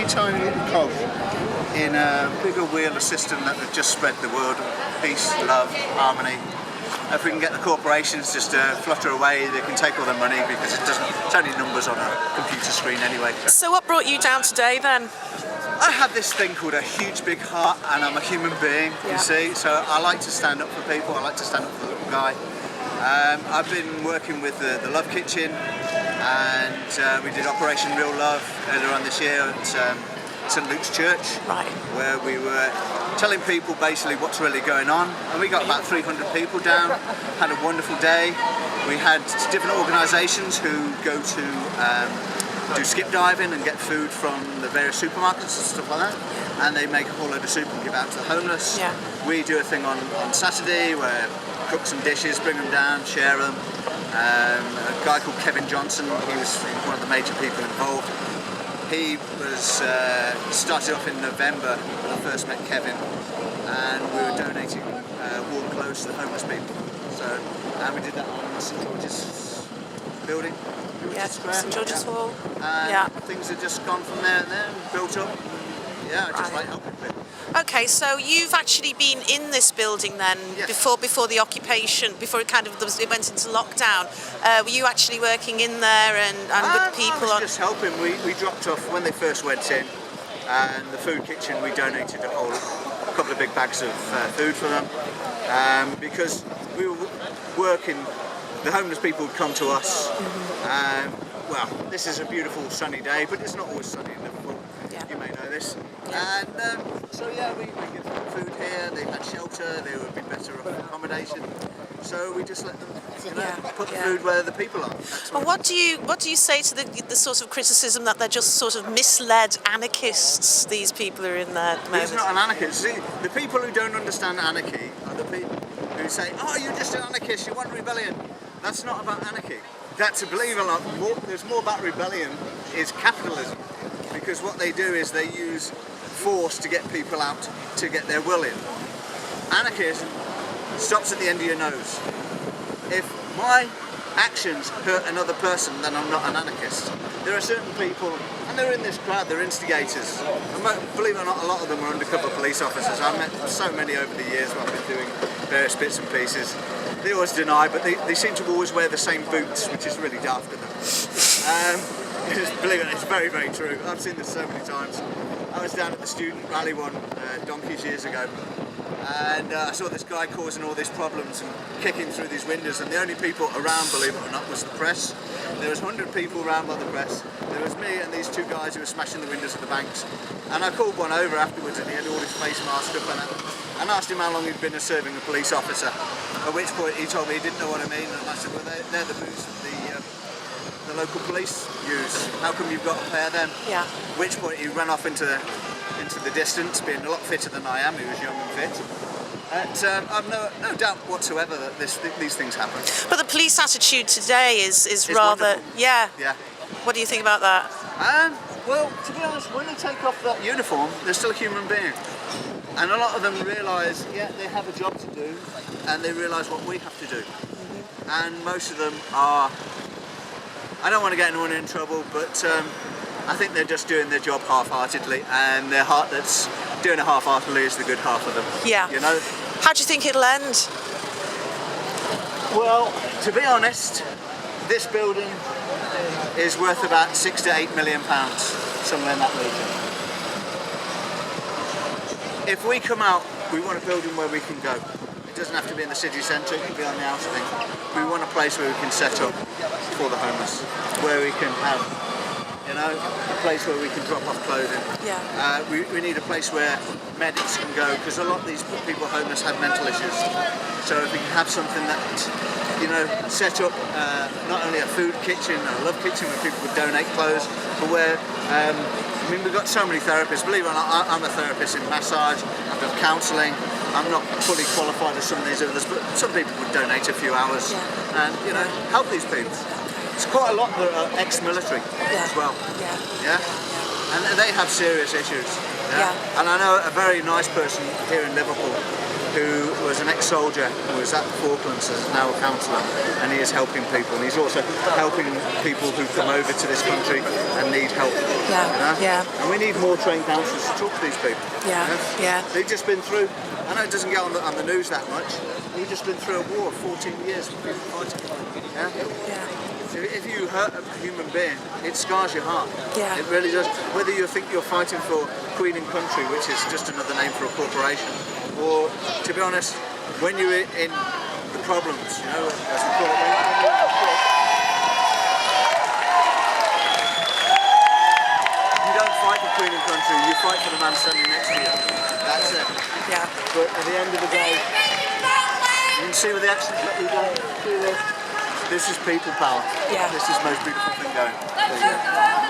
tiny little cog in a bigger wheel of system that would just spread the world of peace, love, harmony. If we can get the corporations just to flutter away, they can take all their money because it's only numbers on a computer screen anyway. So what brought you down today then? I have this thing called a huge big heart, and I'm a human being, you see, so I like to stand up for people, I like to stand up for the little guy. I've been working with the Love Kitchen, and we did Operation Real Love earlier on this year at St Luke's Church, where we were telling people basically what's really going on, and we got about 300 people down, had a wonderful day. We had different organisations who go to do skip diving and get food from the various supermarkets and stuff like that, and they make a whole load of soup and give out to the homeless. We do a thing on Saturday where cook some dishes, bring them down, share them. A guy called Kevin Johnson, he was one of the major people involved. He was started off in November when I first met Kevin, and we were donating warm clothes to the homeless people. So, and we did that on St George's building. St George's Hall. And things have just gone from there and there, built up. Yeah, just like helping people. Okay, so you've actually been in this building then before the occupation, before it it went into lockdown. Were you actually working in there and with people? I was just helping. We dropped off when they first went in, and the food kitchen, we donated a couple of big bags of food for them, because we were working. The homeless people would come to us. Well, this is a beautiful sunny day, but it's not always sunny in Liverpool. You may know this. And so yeah, we give them food here. They had shelter. They would be better off accommodation. So we just let them, put the food where the people are. Well, what do you say to the sort of criticism that they're just sort of misled anarchists? These people are in there at the moment. He's not an anarchist. See, the people who don't understand anarchy are the people who say, "Oh, you're just an anarchist. You want rebellion." That's not about anarchy. That's, believe it or not, there's more about rebellion is capitalism, because what they do is they use force to get people out to get their will in. Anarchism stops at the end of your nose. If my actions hurt another person, then I'm not an anarchist. There are certain people, and they're in this crowd, they're instigators. And believe it or not, a lot of them are undercover police officers. I've met so many over the years when I've been doing various bits and pieces. They always deny, but they seem to always wear the same boots, which is really daft of them. Believe it, it's very, very true. I've seen this so many times. I was down at the student rally one donkeys years ago, and I saw this guy causing all these problems and kicking through these windows, and the only people around, believe it or not, was the press. There was 100 people around by the press. There was me and these two guys who were smashing the windows of the banks. And I called one over afterwards, and he had all his face masked up, and asked him how long he'd been serving a police officer. At which point he told me he didn't know what I mean, and I said, well, they're the boots that the local police use. How come you've got a pair then? At which point he ran off into the distance, being a lot fitter than I am. He was young and fit. And I've no doubt whatsoever that these things happen. But the police attitude today is rather wonderful. What do you think about that? Well, to be honest, when they take off that uniform, they're still a human being. And a lot of them realise, they have a job to do, and they realise what we have to do. And most of them are, I don't want to get anyone in trouble, but I think they're just doing their job half-heartedly, and their heart that's doing it half-heartedly is the good half of them. You know? How do you think it'll end? Well, to be honest, this building is worth about £6 to £8 million, somewhere in that region. If we come out, we want a building where we can go. It doesn't have to be in the city centre, it can be on the outer thing. We want a place where we can set up for the homeless, where we can have, a place where we can drop off clothing. We need a place where medics can go, because a lot of these people homeless have mental issues. So if we can have something that, set up not only a food kitchen, a love kitchen where people would donate clothes, but where, we've got so many therapists. Believe it or not, I'm a therapist in massage, I've got counselling. I'm not fully qualified as some of these others, but some people would donate a few hours and, help these people. It's quite a lot that are ex-military as well. And they have serious issues. And I know a very nice person here in Liverpool who was an ex-soldier who was at the Falklands and is now a counsellor, and he is helping people, and he's also helping people who come over to this country and need help. Yeah, you know? yeah. And we need more trained counsellors to talk to these people. Yeah, you know? yeah. They've just been through, I know it doesn't get on the news that much, we've just been through a war of 14 years with people fighting. Yeah? Yeah. So if you hurt a human being, it scars your heart. Yeah. It really does. Whether you think you're fighting for Queen and Country, which is just another name for a corporation, or, to be honest, when you're in the problems, you know, as we call it, when you're in the shit, you don't fight for Queen and Country, you fight for the man standing next to you. That's it. Yeah. But at the end of the day, you can see with the actions that we've done, see this? This is people power. Yeah. This is the most beautiful thing going.